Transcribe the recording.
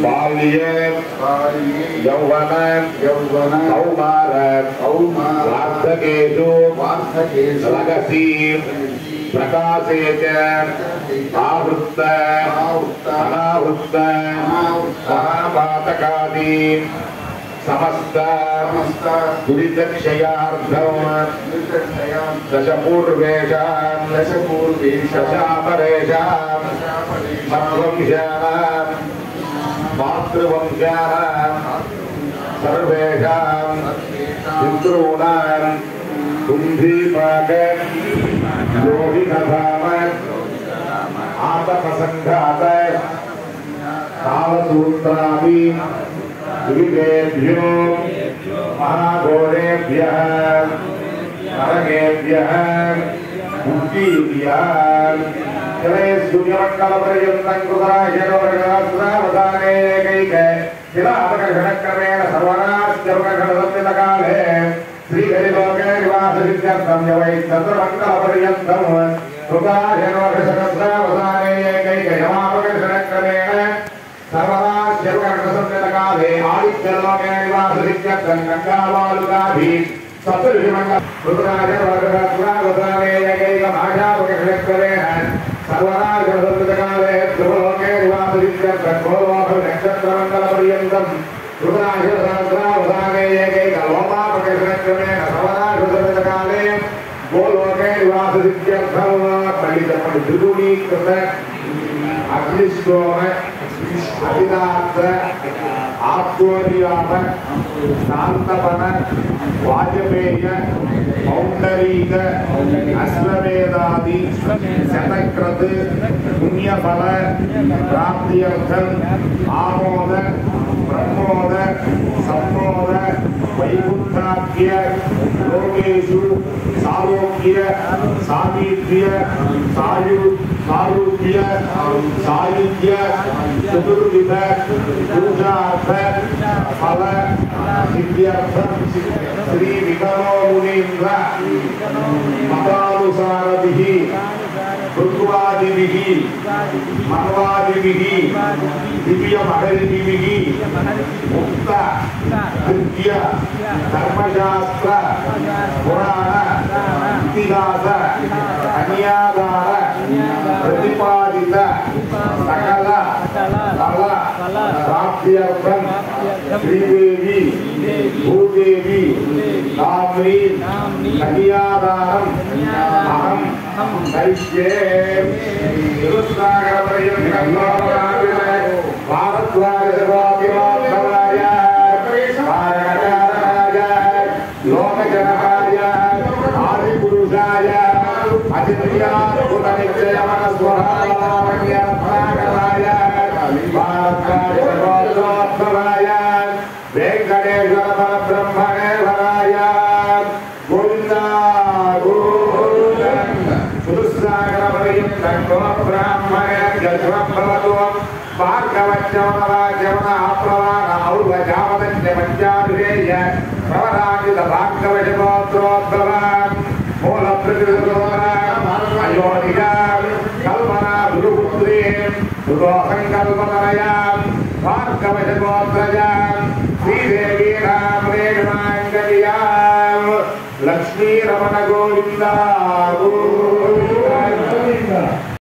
बाल्य यौवन कौमार वार्धकेषु लगसी प्रकाशे च आवृत्त अनावृत्त महापातकादि समस्त दुरितक्षयार्थं दशपूर्वेषां दशापरेषां मद्वंशानां मातृवंशानां सर्वेषां पितॄणां कुम्भीपाक योगिनधाम आतपसङ्घात कालसूत्रादि विविधेभ्यो महाघोरेभ्यः नरकेभ्यः मुक्तिभ्यः जले सूर्यमण्डलपर्यन्तं कृतराशेनोरगणास्त्रावधाने एकैक शिलापकर्षणक्रमेण सर्वनाश्चरुकघटसंवितकाले श्रीहरिलोके निवाससिद्ध्यर्थं यवै चतुर्मण्डलपर्यन्तं कृतराशेनोरगणास्त्रावधाने एकैक यमापकर्षणक्रमेण सर्वनाश्चरुकघटसंवितकाले आदित्यलोके निवाससिद्ध्यर्थं गङ्गावालुकाभिः सप्तऋषिमण्डल कृतराशेनोरगणास्त्रावधाने एकैक भाषापकर्षणक्रमेण सर्वनाशकाले ध्रुवलोके निवाससिद्ध्यर्थं गोलोकनक्षत्रमण्डलपर्यन्तं कृतराशेनोरगणास्त्रावधाने एकैक लोपापकर्षणक्रमेण सर्वनाशकाले गोलोके निवाससिद्ध्यर्थं पण्डितपण्डितृगुणीकृत अग्निष्टोम अभिदात्र आत्मोर्याप शांतपन वाजपेय पौंडरीक अश्वमेधादि शतक्रत पुण्यफल प्राप्त्यर्थं आमोद ब्रह्मोद सम्मोद वैकुंठाख्य लोकेषु सालोक्य सामीप्य सारूप्य सायुज्य चतुर्विध पूजार्थ फल सिद्ध्यर्थं श्री विकलो मुनीन्द्र मतानुसारभिः भृगुवादिभिः मनवादिभिः दिव्यमहर्षिभिः उक्त कृत्य धर्मशास्त्र पुराण इतिहास अन्यादार प्रतिपादित सकल फल प्राप्त्यर्थं श्रीदेवी भूदेवी नाम्नी कन्यादानं अहं दैत्ये दुस्सागरपर्यन्तं भारद्वाजसर्वाभिमानराय भारतराय लोकजनकाय आदिपुरुषाय अतिथ्याभूतनिश्चयमनस्वराय भारद्वाजसर्वाभिमानराय वेंकटेश्वर परब्रह्मणेश्वराय गोविंद गोविंद सुदुस्सागरपर्यन्तं ब्राह्मणेभ्यो भार्गवच्चवनराजवन आप्रवाण और्वजावदञ्च पञ्चाभिरेय प्रवराजित भार्गवशगोत्रोद्भवान् मूलप्रकृतिरोधन अयोनिकान् कल्पना गुरुपुत्रीन् सुदोहङ्कल्पतनयान् भार्गवशगोत्रजान् श्रीदेवीनां रेणुमाङ्गल्यां लक्ष्मीरमण गोविन्द